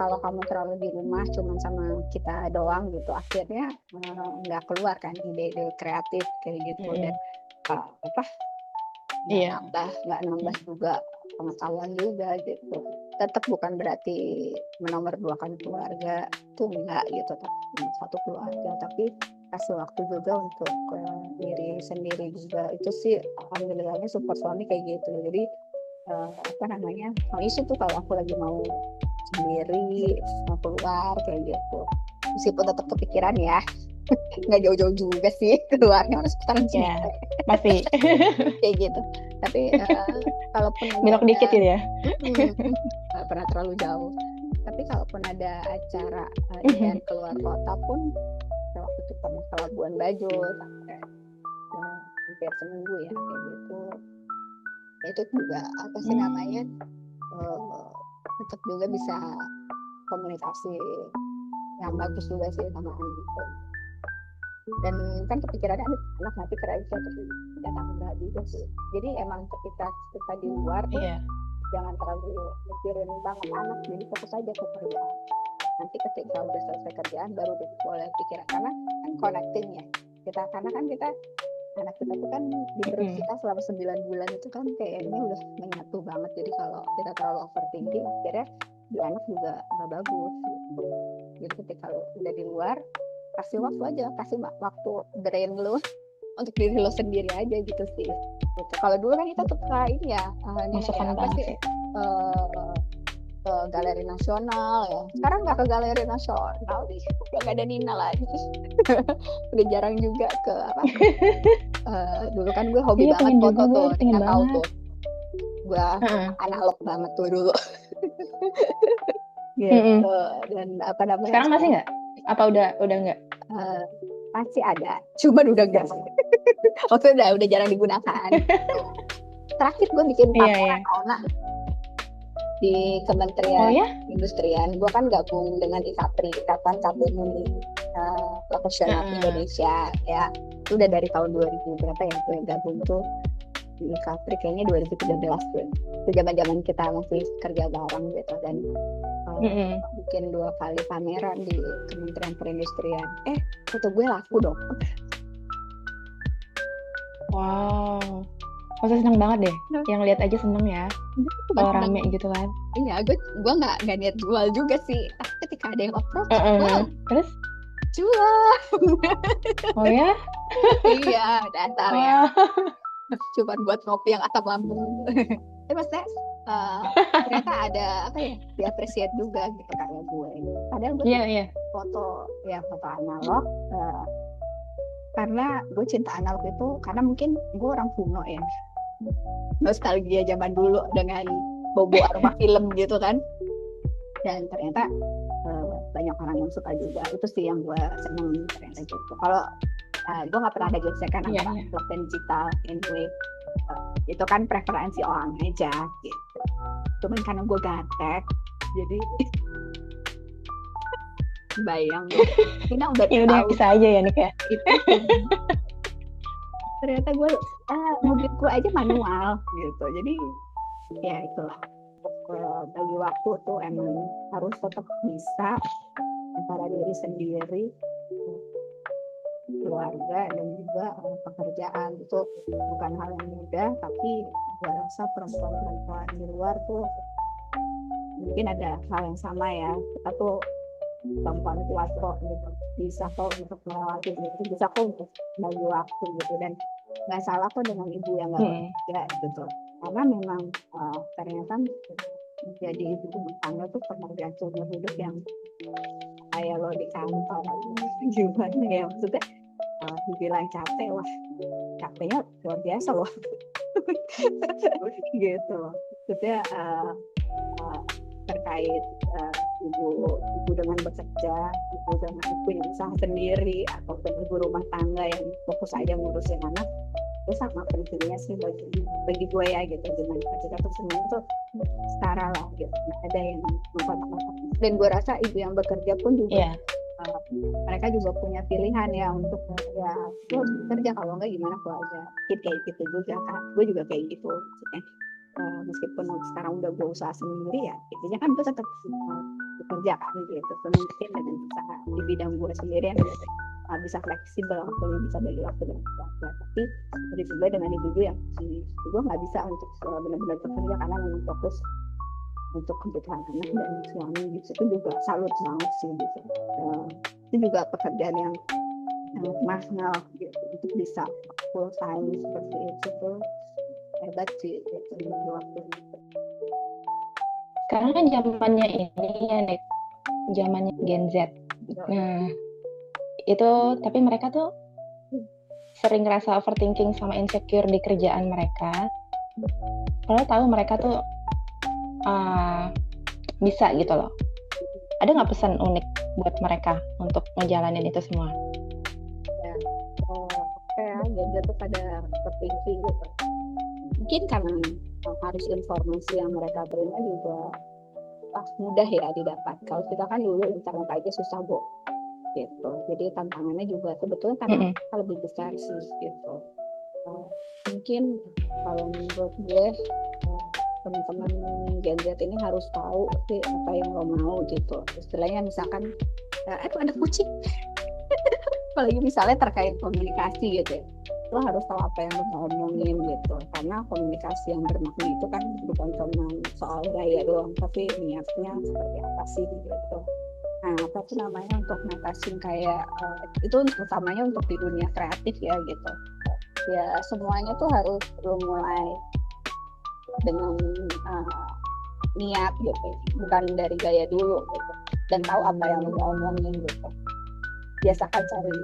kalau kamu terlalu di rumah cuman sama kita doang gitu, akhirnya nggak keluar kan ide-ide kreatif kayak gitu. Dan nggak nambah juga pengetahuan juga gitu. Tetap bukan berarti menomorduakan keluarga tuh enggak gitu, satu keluarga, tapi kasih waktu juga untuk diri sendiri juga. Itu sih alhamdulillahnya support suami kayak gitu. Jadi apa namanya, isu tuh kalau aku lagi mau sendiri mau keluar kayak gitu, meskipun tetap kepikiran ya nggak jauh-jauh juga sih keluarnya, harus sekarang sih pasti kayak gitu. Tapi kalaupun belok dikit gitu ya, nggak pernah terlalu jauh. Tapi kalaupun ada acara dan keluar kota pun, waktu itu pernah ke Labuan Bajo sampai hampir seminggu ya kayak gitu. Itu juga apa sih namanya, tetap juga bisa komunikasi yang bagus juga sih sama anak gitu. Dan kan kepikirannya anak nanti kerja terus datang enggak juga sih. Jadi emang ketika kita di luar tuh jangan terlalu mikirin banget anak, jadi fokus aja ke kerjaan. Nanti ketika udah selesai kerjaan baru boleh pikiran, karena kan connecting ya kita, karena kan kita anak kita tuh kan di perut kita selama 9 bulan itu kan kayaknya udah menyatu banget. Jadi kalau kita terlalu overthinking akhirnya di anak juga nggak bagus gitu. Jadi ketika udah di luar, kasih waktu aja, kasih waktu drain lu untuk diri lo sendiri aja gitu sih. Gitu. Kalau dulu kan kita tuh ini ya, apa sih ke Galeri Nasional ya. Sekarang nggak ke Galeri Nasional, udah nggak ada Nina lagi. Udah jarang juga ke apa. Dulu kan gue hobi banget foto tuh, nggak tahu tuh. Gue analog banget tuh dulu. Gitu. Dan apa namanya? Sekarang masih nggak? Apa udah nggak? Masih ada, cuman udah enggak. Maksudnya udah jarang digunakan. Terakhir gue bikin pameran di Kementerian Industrian. Gue kan gabung dengan IKAPRI, Ikatan Kabin Profesional Indonesia ya. Itu udah dari tahun 2000 berapa ya gue gabung tuh di IKAPRI, kayaknya 2013 tuh. Itu zaman-zaman kita masih kerja bareng gitu. Dan bikin 2 kali pameran di Kementerian Perindustrian. Foto gue laku dong. Wow, masa seneng banget deh. Yang lihat aja seneng ya. Kalau rame gitu kan. Iya, gue nggak niat jual juga sih. Tapi ketika ada yang approach, terus jual. Oh ya? Iya, dasar ya. Cuma buat ngopi yang asam lambung. Maksudnya ternyata ada apa ya, diapresiat juga gitu karya gue. Padahal gue foto analog karena gue cinta analog itu karena mungkin gue orang kuno ya, nostalgia zaman dulu dengan bobo aroma film gitu kan, dan ternyata banyak orang yang suka juga. Itu sih yang gue seneng ternyata gitu. Kalau gue nggak pernah ada gesekan antara analog dan digital anyway. Itu kan preferensi orang aja gitu. Cuman karena gue gaptek jadi bayang Tina udah ya udah tahu bisa aja ya Nik ya. itu ternyata gue mobil gue aja manual gitu. Jadi ya itulah, bagi waktu tuh emang harus tetap bisa antara diri sendiri, keluarga, dan juga pekerjaan. Itu bukan hal yang mudah, tapi gue rasa perempuan-perempuan di luar tuh mungkin ada hal yang sama ya. Kita tuh perempuan kuat kok gitu, bisa kok untuk melewati itu, bisa kok untuk bagi waktu gitu. Dan nggak salah kok dengan ibu yang nggak bekerja gitu, karena memang ternyata menjadi ibu rumah tangga tuh pekerjaan seumur hidup yang kayak lo di kantor gimana ya, maksudnya dibilang capek, wah capeknya luar biasa loh gitu. Maksudnya terkait ibu dengan bekerja, ibu dengan punya usaha sendiri, ataupun ibu rumah tangga yang fokus aja ngurusin anak, itu sama pentingnya sih bagi gue ya gitu. Dengan kerja tuh semuanya tuh setara lah gitu, nggak ada yang mengkotak-kotak. Dan gue rasa ibu yang bekerja pun juga mereka juga punya pilihan ya untuk ya gue bekerja, kalau enggak gimana keluarga, kayak gitu juga kan. Gue juga kayak gitu maksudnya. Meskipun sekarang udah gue usaha sendiri ya, intinya kan gue tetap bekerja kan gitu. Mungkin dengan usaha di bidang gue sendiri yang bisa fleksibel, waktunya bisa bagi waktu dengan keluarga. Tapi dari gue dengan ibu yang gue nggak bisa untuk benar-benar bekerja karena memang fokus untuk kebutuhan anak dan suami gitu. Itu juga salut banget sih gitu. Itu juga pekerjaan yang mahal gitu, untuk bisa full time seperti itu tuh hebat sih gitu, waktu itu. Sekarang kan zamannya ini ya Nek, zamannya Gen Z. Nah itu tapi mereka tuh sering ngerasa overthinking sama insecure di kerjaan mereka. Kalau tahu mereka tuh bisa gitu loh. Ada nggak pesan unik buat mereka untuk ngejalanin itu semua? Ya, Gen Z tuh pada overthinking gitu. Mungkin karena harus informasi yang mereka terima juga mudah ya didapat. Kalau kita kan dulu internet aja susah gitu. Jadi tantangannya juga sebetulnya karena lebih besar sih gitu. Mungkin kalau menurut gue teman-teman Gen Z ini harus tahu sih apa yang lo mau gitu. Istilahnya misalkan ada kucing. Apalagi misalnya terkait komunikasi gitu ya, lo harus tahu apa yang lo mau ngomongin gitu. Karena komunikasi yang bermakna itu kan bukan cuma soal gaya doang, tapi niatnya seperti apa sih gitu. Nah, apa sih namanya, untuk ngatasin kayak itu utamanya untuk di dunia kreatif ya gitu. Ya semuanya tuh harus lo mulai dengan niat gitu, bukan dari gaya dulu gitu. Dan tahu apa yang lo mau ngomongin gitu. Biasakan cari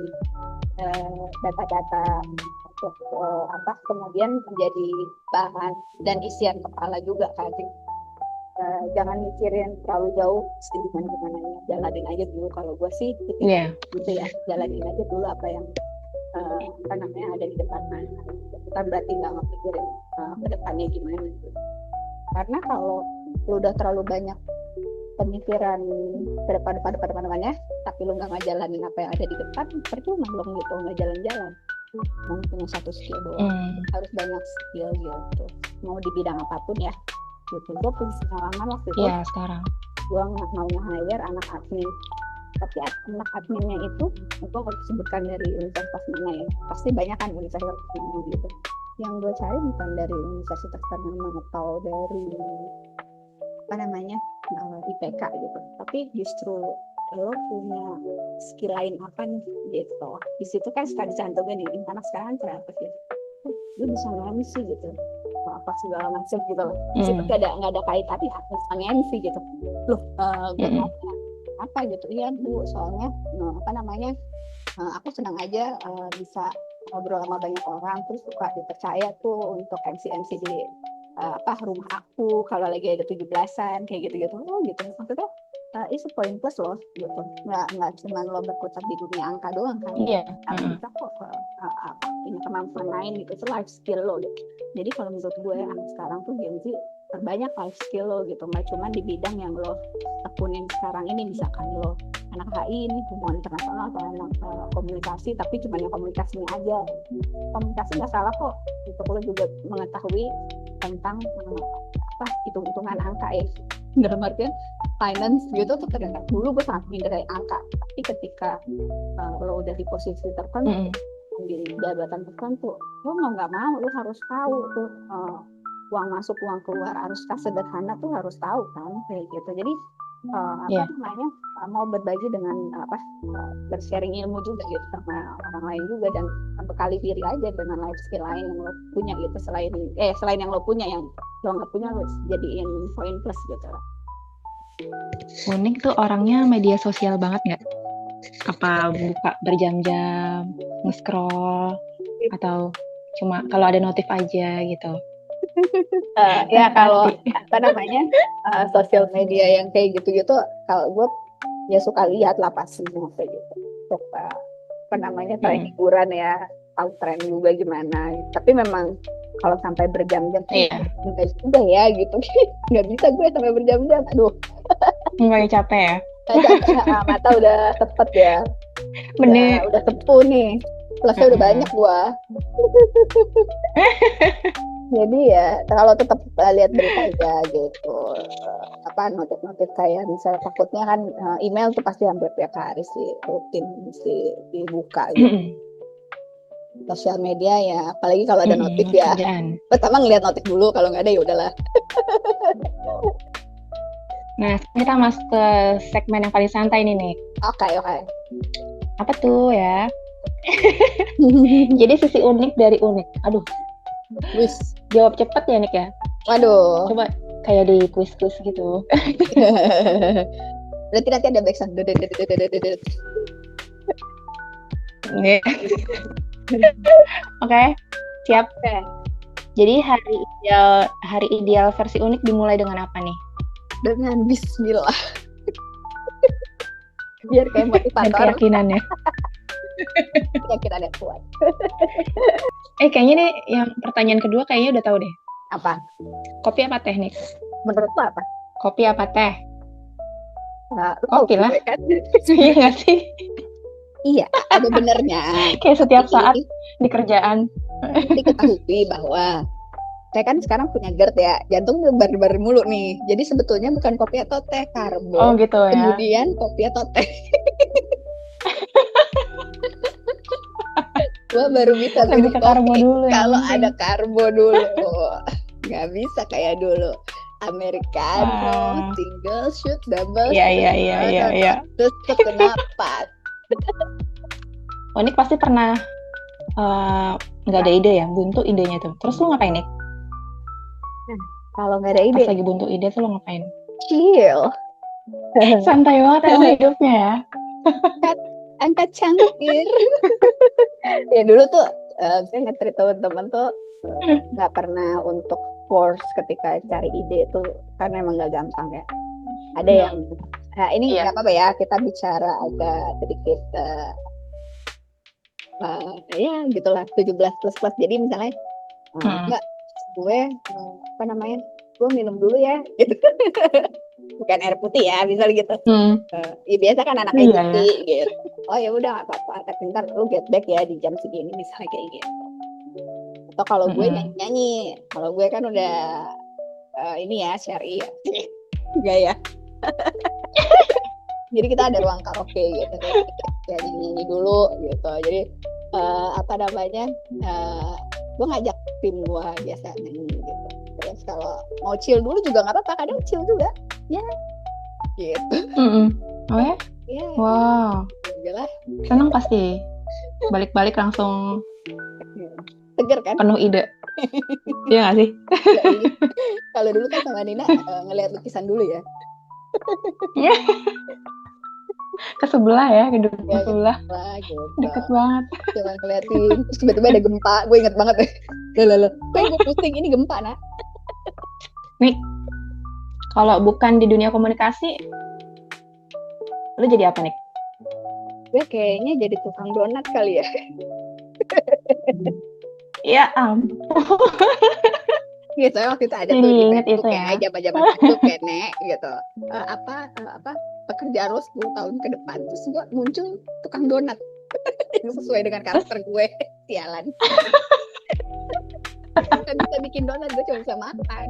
data-data untuk kemudian menjadi bahan dan isian kepala juga kan. Jangan mikirin terlalu jauh gimana jalanin aja dulu. Kalau gue sih gitu ya, jalanin aja dulu apa yang ada di depan mana. Bukan berarti nggak mikirin ke depannya gimana gitu. Karena kalau lu udah terlalu banyak pemikiran ke depannya, tapi lu nggak ngejalanin apa yang ada di depan, percuma dong gitu, nggak jalan-jalan. Mau punya satu skill doang, harus banyak skill gitu. Mau di bidang apapun ya, gitu. Gue punya pengalaman waktu itu. Iya sekarang. Gue mau nge-hire anak admin, tapi anak adminnya itu, gue harus sebutkan dari universitas mana ya. Pasti banyak kan universitas mana gitu. Yang gue cari bukan dari universitas ternama atau dari IPK gitu, tapi justru lo punya skill lain apa nih gitu. Di situ kan suka dicantumin nih, anak sekarang kreatif ya, lo bisa nge-MC gitu, apa segala macam gitu loh. Di situ nggak ada kaitannya bisa nge-MC gitu. Loh, gue apa gitu? Iya Bu, soalnya Aku senang aja bisa ngobrol sama banyak orang, terus suka dipercaya tuh untuk MC-MC di rumah aku kalau lagi ada 17-an kayak gitu-gitu. Oh gitu. Maksudnya it's a point plus loh gitu. Nggak cuma lo berkutat di dunia angka doang kan. Iya. Tapi bisa kok punya kemampuan lain gitu. Itu life skill lo gitu. Jadi kalau menurut gue anak sekarang tuh Gen Z terbanyak life skill lo gitu. Nggak cuma di bidang yang lo tekunin sekarang ini, misalkan lo anak HI ini hubungan internasional atau anak komunikasi, tapi cuma yang komunikasinya aja. Komunikasi nggak salah kok. Itu lo juga mengetahui tentang hitung-hitungan angka ya. Dalam artian finance gitu tuh ternyata dulu gue sangat minder dari angka, tapi ketika lo udah di posisi tertentu di jabatan tertentu, lo mau nggak mau lo harus tahu tuh uang masuk uang keluar, harus sederhana tuh harus tahu kan kayak gitu. Jadi namanya mau berbagi dengan bersharing ilmu juga gitu sama orang lain juga, dan bekali diri aja dengan life skill lain yang lo punya gitu, selain yang lo punya, yang lo nggak punya lo jadiin poin plus gitu. Unik tuh orangnya media sosial banget nggak? Apa buka berjam-jam, nge-scroll, atau cuma kalau ada notif aja gitu? Ya kalau sosial media yang kayak gitu-gitu, kalau gue ya suka lihat lah pasti kayak gitu. Suka tren hiburan ya, tahu tren juga gimana. Tapi memang kalau sampai berjam-jam enggak juga ya gitu. Nggak bisa gue sampai berjam-jam. Aduh. Nggak capek ya? Mata udah tepet ya. Bener. Udah sepuh nih. Plusnya udah banyak gue. Jadi ya kalau tetap lihat berita aja gitu, notif-notif kayak misalnya takutnya kan email tuh pasti hampir tiap hari sih rutin mesti dibuka gitu. Sosial media ya, apalagi kalau ada notif ya. Pertama ngeliat notif dulu, kalau nggak ada ya udahlah. Nah, kita masuk ke segmen yang paling santai nih, Nik. Oke. Apa tuh ya? Jadi sisi unik dari unik. Aduh. Wis. Jawab cepat ya, Nik ya? Waduh. Coba kayak di kuis-kuis gitu. Berarti nanti ada backsound. Oke, siap. Jadi hari ideal versi unik dimulai dengan apa nih? Dengan bismillah. Biar kayak motivator. Dan keyakinan ya. Keyakinan yang kuat. Kayaknya nih yang pertanyaan kedua kayaknya udah tahu deh. Apa? Kopi apa teh, Nik? Menurut lo apa? Kopi apa teh? Kopi lah. Iya nggak sih? Iya, ada benernya. Kayak setiap saat di kerjaan. Diketahui bahwa saya kan sekarang punya GERD ya, jantung berdebar mulu nih. Jadi sebetulnya bukan kopi atau teh, karbo. Oh gitu ya. Kemudian kopi atau teh. Gue baru bisa lebih ke karbo dulu kalau ada karbo dulu. Nggak bisa kayak dulu. Americano, single shoot, double. Iya. Terus kenapa? Nik pasti pernah nggak ada ide ya, buntu idenya tuh. Terus lu ngapain, Nik? Kalau nggak ada ide, pas lagi buntu ide tuh lu ngapain? Chill. Santai banget emang hidupnya ya. Angkat cangkir. Ya dulu tuh saya nge-treat teman-teman tuh nggak pernah untuk force ketika cari ide itu, karena emang nggak gampang ya. Ada yang ini nggak apa-apa ya, kita bicara agak sedikit ya gitulah 17 plus. Jadi misalnya enggak, gue gue minum dulu ya gitu. Bukan air putih ya, misalnya gitu. Ya biasa kan anaknya gitu. Oh ya udah nggak apa-apa, tapi ntar lu get back ya di jam segini misalnya kayak gitu. Atau kalau gue nyanyi, kalau gue kan udah ini ya syari ya, enggak ya. Jadi kita ada ruang karaoke gitu, ya nyanyi dulu gitu. Jadi gue ngajak tim gue biasa nyanyi gitu. Terus kalau mau chill dulu juga nggak apa-apa, kadang chill juga ya gitu. Oh ya? Yeah. Wow. Yalah. Seneng pasti. Balik-balik langsung seger kan? Penuh ide. Iya nggak sih? Kalau dulu kan sama Nina ngelihat lukisan dulu ya. ke sebelah ya, gedung Ya, sebelah. lah gitu. Deket banget. Cuman ngeliatin, terus tiba-tiba ada gempa. Gue inget banget deh. Loh. Kayak gue pusing, ini gempa, nak. Nih, kalau bukan di dunia komunikasi, lu jadi apa nih? Gue kayaknya jadi tukang donat kali ya. Ya ampun. Gitu, waktu itu ada Jadi tuh di inget Facebook itu ya, ya. zaman-zaman Facebook ya, Nek, gitu. Apa pekerjaan lo 10 tahun ke depan, terus gue muncul tukang donat yang sesuai dengan karakter gue. Sialan. Gak bisa bikin donat, gue cuma bisa makan.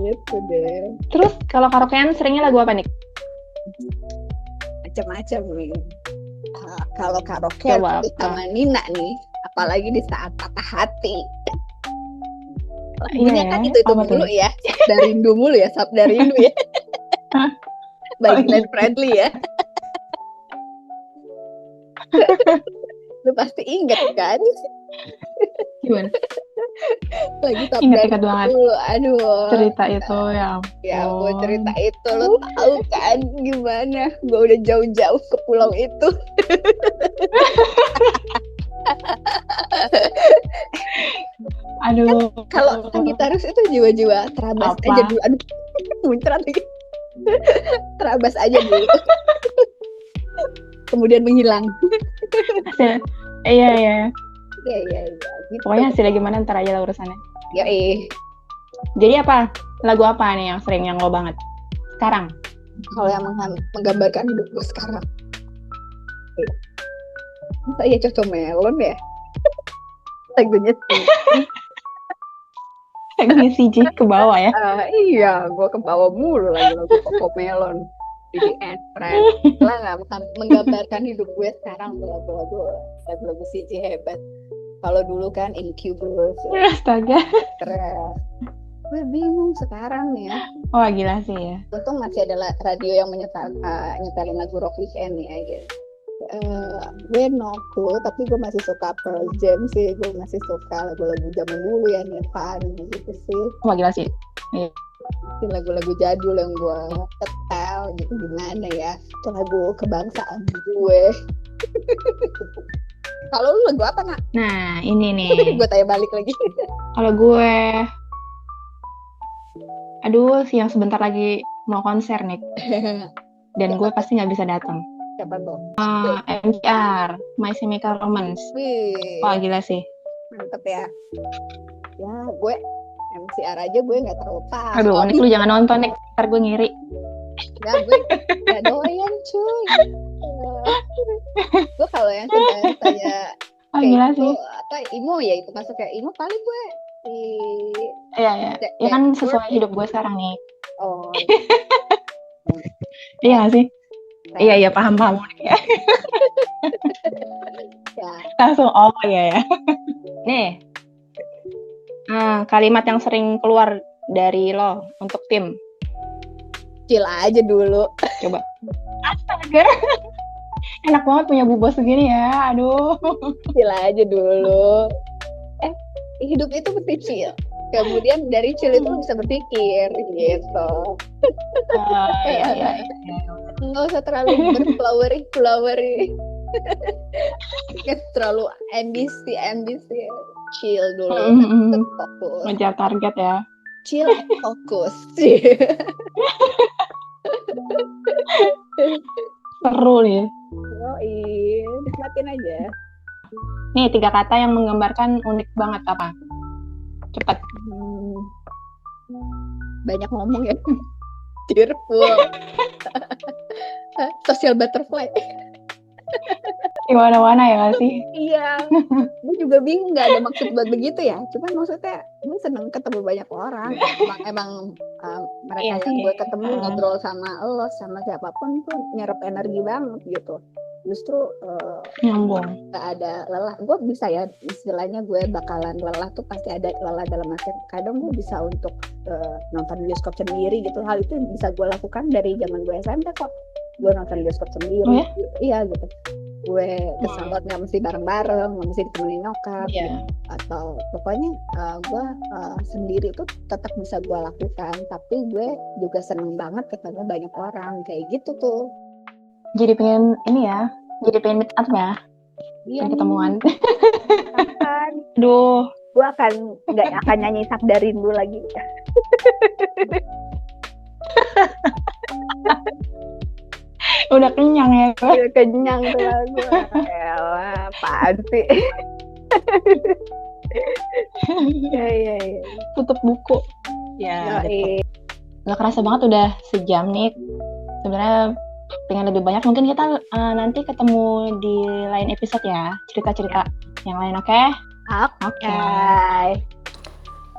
Gitu deh. Terus kalau karaokean seringnya lagu apa nih? Macam-macam nih. Kalau karaokean Coba itu apa? sama Nina nih, apalagi di saat patah hati. Iya Lagunya ya, kan itu apa mulu tuh? ya, Sabda Rindu mulu ya, Sabda Rindu ya. By Oh, Glenn iya. Fredly ya. Lu pasti inget kan? Gimana? Lagi Sabda Ingat-ingat banget Rindu. Aduh. cerita itu ya Ya ampun, ampun. cerita itu lo tahu kan gimana? Gue udah jauh-jauh ke pulau itu. Aduh. Kalau sang gitaris itu jiwa-jiwa terabas Apa? aja dulu. Aduh, muncrat lagi. Terabas aja dulu. Kemudian menghilang. Hasil, iya iya. Iya. Gitu. Pokoknya hasilnya gimana ntar aja lah urusannya. Ya Jadi apa? Lagu apa nih yang sering yang lo banget? Sekarang? kalau yang menggambarkan hidup gue sekarang. Masa iya Coco Melon ya? Lagunya sih. Lagunya CJ ke bawah ya. Iya, gue ke bawah mulu lagu-lagu Coco Melon. Jadi friend lah nggak menggambarkan hidup gue sekarang tuh lagu-lagu CJ hebat. Kalau dulu kan Incubus ya, Astaga. keren. Gue bingung sekarang nih ya. Wah gila sih ya. Untung masih ada radio yang nyetelin lagu Rock Weekend ya gitu. Gue no clue, tapi gue masih suka Pearl Jam sih. Gue masih suka lagu-lagu zaman dulu ya, Nirvana gitu sih. Wah gila sih. Iya. Itu lagu-lagu jadul yang gue setel gitu, gimana ya, itu lagu kebangsaan gue. Kalau lu lagu apa, Nak? Nah ini nih. Gue tanya balik lagi. Kalau gue, aduh sih yang sebentar lagi mau konser nih. Dan gue pasti nggak bisa datang. Siapa tuh? MCR, My Chemical Romance. Wih, Wah gila sih. mantep ya. Ya, gue MCR aja gue nggak terlalu paham. Aduh, Nik lu jangan nonton Nik, ntar gue ngiri. Nggak, gue nggak doyan cuy. Gue kalau yang tanya Wah gila sih. apa emo ya, itu masuk kayak emo paling gue di Iya. Ya kan sesuai hidup gue sekarang nih. oh Iya nggak sih? Iya paham ya. ya. Langsung oh ya. Nih, kalimat yang sering keluar dari lo untuk tim. Chill aja dulu. Coba. Astaga. Enak banget punya bubos segini ya. Aduh. Chill aja dulu. Hidup itu mesti chill. Kemudian dari chill itu lo bisa berpikir gitu. Iya. Nggak usah terlalu berflowery. Terlalu ambisi. Chill dulu. Fokus. Ngejar target ya. Chill and fokus. Seru nih. Nikmatin aja. Nih 3 kata yang menggambarkan unik banget apa? Cepat. Banyak ngomong ya. Cheerful. Social butterfly. Di mana-mana ya gak sih? Iya. Gue juga bingung, gak ada maksud buat begitu ya. Cuman maksudnya gue seneng ketemu banyak orang. Emang mereka yang gue ketemu ngobrol sama lo, sama siapapun tuh nyerap energi banget gitu. Justru Nyambung. gak ada lelah. Gue bisa ya, istilahnya gue bakalan lelah tuh pasti ada lelah dalam arti. Kadang gue bisa untuk nonton bioskop sendiri gitu. Hal itu bisa gue lakukan dari zaman gue SMP kok. Gue nonton bioskop sendiri. Oh ya? Iya gitu. Gue ke salon nggak mesti bareng-bareng, nggak mesti ditemenin nyokap, Iya. atau pokoknya gue sendiri tuh tetap bisa gue lakukan. Tapi gue juga seneng banget ketemu banyak orang kayak gitu tuh. Jadi pengen ini ya, jadi pengen meet up ya, Iya pengen ketemuan. kan. Aduh, Gue nggak akan nyanyi Sabda Rindu lagi. udah kenyang ya. Udah kenyang tuh lagu. Elah, apaan sih? Iya. Tutup buku. Ya, gitu. Gak kerasa banget udah sejam nih. Sebenarnya pengen lebih banyak. Mungkin kita nanti ketemu di lain episode ya. Cerita-cerita yang lain, oke? Oke.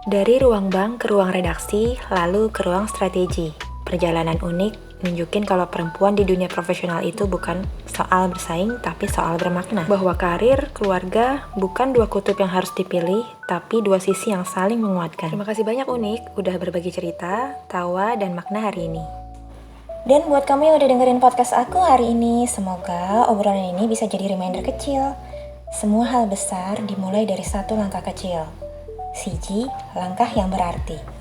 Dari ruang bank ke ruang redaksi, lalu ke ruang strategi. Perjalanan unik nunjukin kalau perempuan di dunia profesional itu bukan soal bersaing, tapi soal bermakna. Bahwa karir, keluarga, bukan dua kutub yang harus dipilih, tapi dua sisi yang saling menguatkan. Terima kasih banyak Unik, udah berbagi cerita, tawa, dan makna hari ini. Dan buat kamu yang udah dengerin podcast aku hari ini, semoga obrolan ini bisa jadi reminder kecil. Semua hal besar dimulai dari satu langkah kecil. Siji, langkah yang berarti.